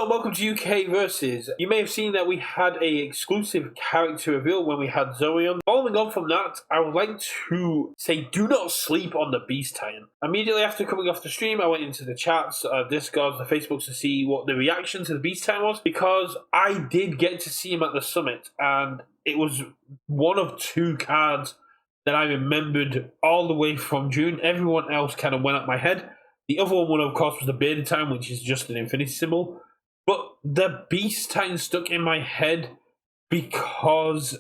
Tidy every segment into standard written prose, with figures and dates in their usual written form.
Hello and welcome to UK Versus. You may have seen that we had a exclusive character reveal when we had Zoe on. Following on from that, I would like to say do not sleep on the Beast Titan. Immediately after coming off the stream, I went into the chats, Discords, the Facebooks to see what the reaction to the Beast Titan was, because I did get to see him at the summit and it was one of two cards that I remembered all the way from June. Everyone else kind of went up my head. The other one, of course, was the Bearded Titan, which is just an infinity symbol. But the Beast Titan stuck in my head because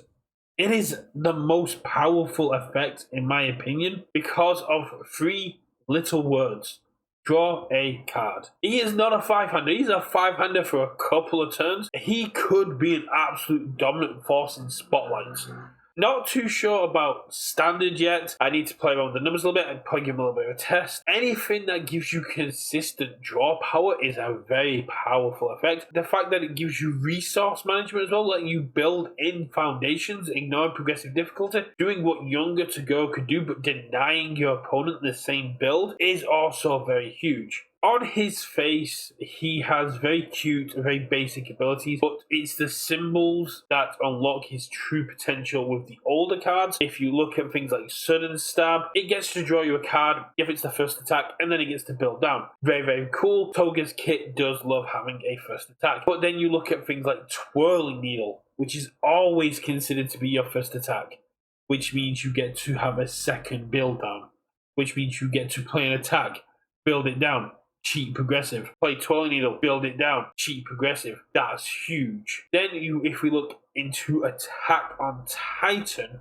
it is the most powerful effect, in my opinion, because of three little words. Draw a card. He is not a five-hander. He's a five-hander for a couple of turns. He could be an absolute dominant force in spotlights. Not too sure about standard yet. I need to play around with the numbers a little bit and probably give him a little bit of a test. Anything that gives you consistent draw power is a very powerful effect. The fact that it gives you resource management as well, letting you build in foundations, ignoring progressive difficulty, doing what younger to go could do but denying your opponent the same build, is also very huge. On his face, he has very cute, very basic abilities, but it's the symbols that unlock his true potential with the older cards. If you look at things like Sudden Stab, it gets to draw you a card if it's the first attack, and then it gets to build down. Very, very cool. Toga's kit does love having a first attack. But then you look at things like Twirling Needle, which is always considered to be your first attack, which means you get to have a second build down, which means you get to play an attack, build it down. Cheat progressive. Play Twirling Needle, build it down. Cheat progressive. That's huge. Then if we look into Attack on Titan,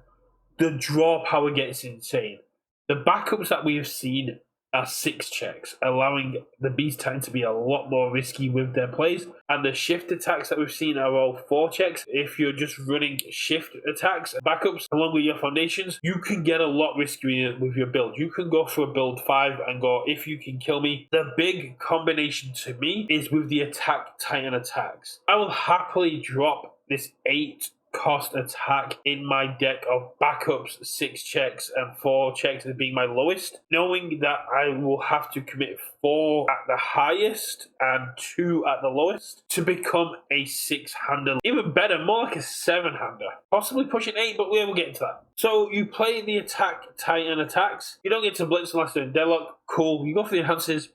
the draw power gets insane. The backups that we have seen are 6 checks, allowing the Beast Titan to be a lot more risky with their plays. And the shift attacks that we've seen are all 4 checks. If you're just running shift attacks, backups, along with your foundations, you can get a lot riskier with your build. You can go for a build 5 and go, if you can kill me. The big combination to me is with the Attack Titan attacks. I will happily drop this 8 cost attack in my deck of backups, 6 checks and 4 checks as being my lowest, knowing that I will have to commit 4 at the highest and 2 at the lowest to become a 6-hander. Even better, more like a 7-hander. Possibly pushing 8, but we will get into that. So you play the Attack Titan attacks. You don't get to blitz unless they're in deadlock. Cool. You go for the enhances.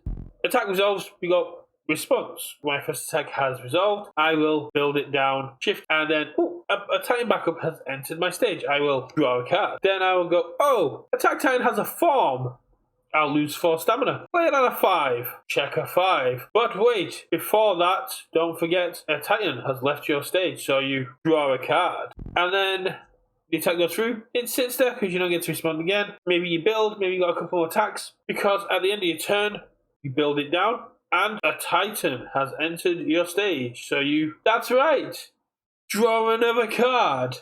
Attack resolves. You go response. My first attack has resolved. I will build it down, shift, and then a Titan backup has entered my stage. I will draw a card. Then I will go, oh, Attack Titan has a form. I'll lose 4 stamina. Play it on a 5. Check a 5. But wait, before that, don't forget, a Titan has left your stage, so you draw a card. And then the attack goes through. It sits there because you don't get to respond again. Maybe you build, maybe you got a couple more attacks, because at the end of your turn, you build it down, and a Titan has entered your stage. So that's right, draw another card.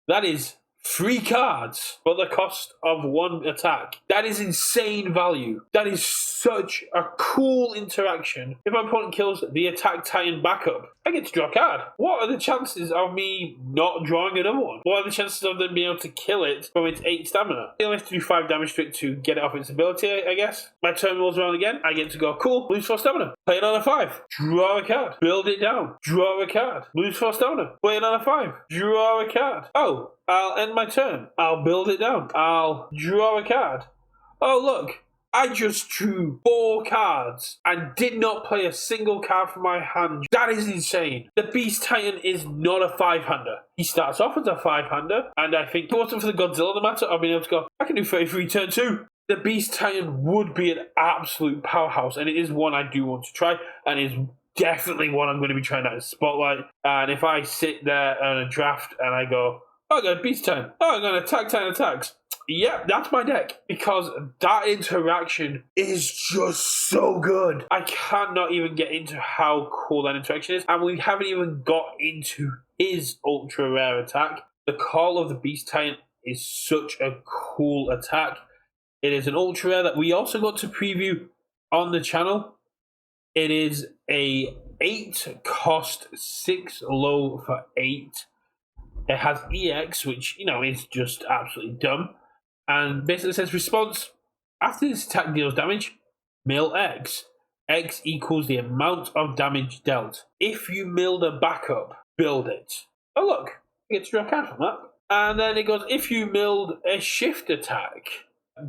That is 3 cards for the cost of 1 attack. That is insane value. That is such a cool interaction. If my opponent kills the Attack Titan backup, I get to draw a card. What are the chances of me not drawing another one? What are the chances of them being able to kill it from its 8 stamina? They only have to do 5 damage to it to get it off its ability, I guess. My turn rolls around again. I get to go, cool, lose 4 stamina. Play it on a 5. Draw a card. Build it down. Draw a card. Lose 4 stamina. Play it on a 5. Draw a card. Oh, I'll end my turn. I'll build it down. I'll draw a card. Oh, look. I just drew 4 cards and did not play a single card from my hand. That is insane. The Beast Titan is not a 5-hander. He starts off as a 5-hander, and I think if it wasn't for the Godzilla the matter, I've been able to go, I can do 33 turn 2. The Beast Titan would be an absolute powerhouse, and it is one I do want to try, and is definitely one I'm going to be trying out in Spotlight. And if I sit there on a draft and I go, oh, I got a Beast Titan. Oh, I got an Attack Titan attacks. Yep, that's my deck, because that interaction is just so good. I cannot even get into how cool that interaction is, and we haven't even got into his ultra rare attack. The Call of the Beast Titan is such a cool attack. It is an ultra rare that we also got to preview on the channel. It is a 8 cost, 6 low for 8. It has EX, which, is just absolutely dumb. And basically says response, after this attack deals damage, mill X. X equals the amount of damage dealt. If you milled a backup, build it. Oh look, I get to draw a card from that. And then it goes, if you milled a shift attack,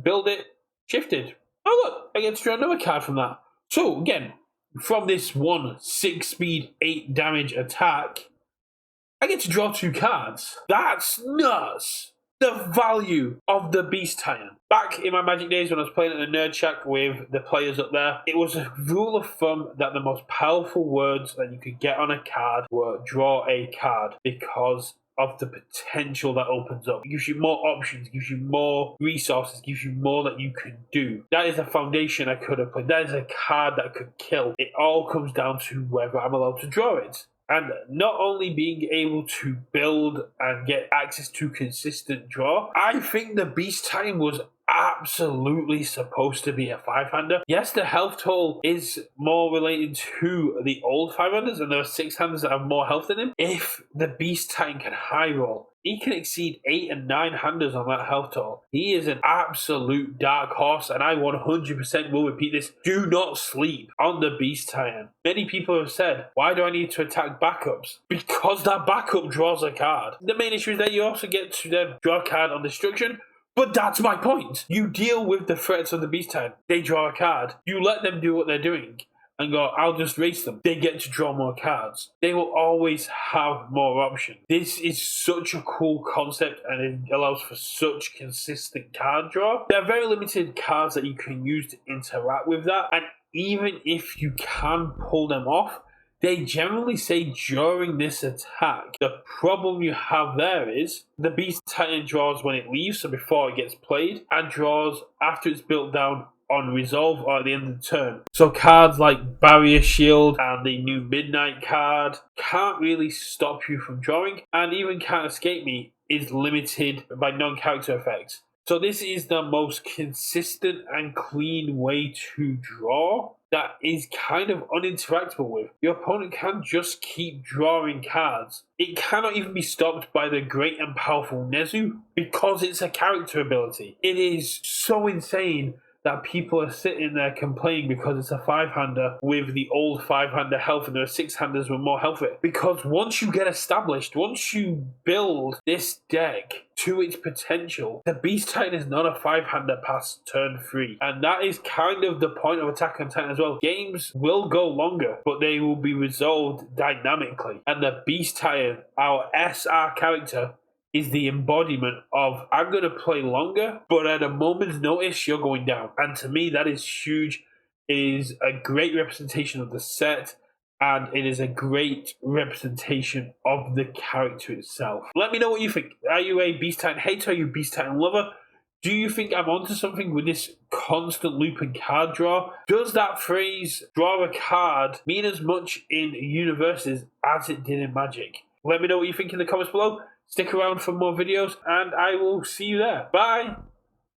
build it, shifted. Oh look, I get to draw another card from that. So again, from this one 6-speed, 8 damage attack, I get to draw 2 cards. That's nuts. The value of the Beast Titan. Back in my Magic days when I was playing at the Nerd Shack with the players up there, it was a rule of thumb that the most powerful words that you could get on a card were draw a card, because of the potential that opens up. It gives you more options, gives you more resources, gives you more that you can do. That is a foundation I could have played. That is a card that could kill. It all comes down to whether I'm allowed to draw it. And not only being able to build and get access to consistent draw, I think the Beast Titan was absolutely supposed to be a 5-hander. Yes, the health toll is more related to the old 5-handers, and there are 6-handers that have more health than him. If the Beast Titan can high roll, he can exceed 8 and 9-handers on that health toll. He is an absolute dark horse, and I 100% will repeat this. Do not sleep on the Beast Titan. Many people have said, why do I need to attack backups? Because that backup draws a card. The main issue is that you also get to then draw a card on destruction. But that's my point. You deal with the threats of the Beast Titan. They draw a card. You let them do what they're doing and go, I'll just race them. They get to draw more cards. They will always have more options. This is such a cool concept, and it allows for such consistent card draw. There are very limited cards that you can use to interact with that, and even if you can pull them off, they generally say during this attack. The problem you have there is the Beast Titan draws when it leaves, so before it gets played, and draws after it's built down on resolve or at the end of the turn. So cards like Barrier Shield and the new Midnight card can't really stop you from drawing, and even Can't Escape Me is limited by non-character effects. So this is the most consistent and clean way to draw that is kind of uninteractable with. Your opponent can just keep drawing cards. It cannot even be stopped by the great and powerful Nezu because it's a character ability. It is so insane that people are sitting there complaining because it's a 5-hander with the old 5-hander health and there are 6-handers with more health. Because once you get established, once you build this deck to its potential, the Beast Titan is not a 5-hander past turn 3. And that is kind of the point of Attack on Titan as well. Games will go longer, but they will be resolved dynamically. And the Beast Titan, our SR character, is the embodiment of, I'm going to play longer, but at a moment's notice, you're going down. And to me, that is huge. It is a great representation of the set, and it is a great representation of the character itself. Let me know what you think. Are you a Beast Titan hater? Are you a Beast Titan lover? Do you think I'm onto something with this constant loop and card draw? Does that phrase, draw a card, mean as much in Universes as it did in Magic? Let me know what you think in the comments below. Stick around for more videos, and I will see you there. Bye!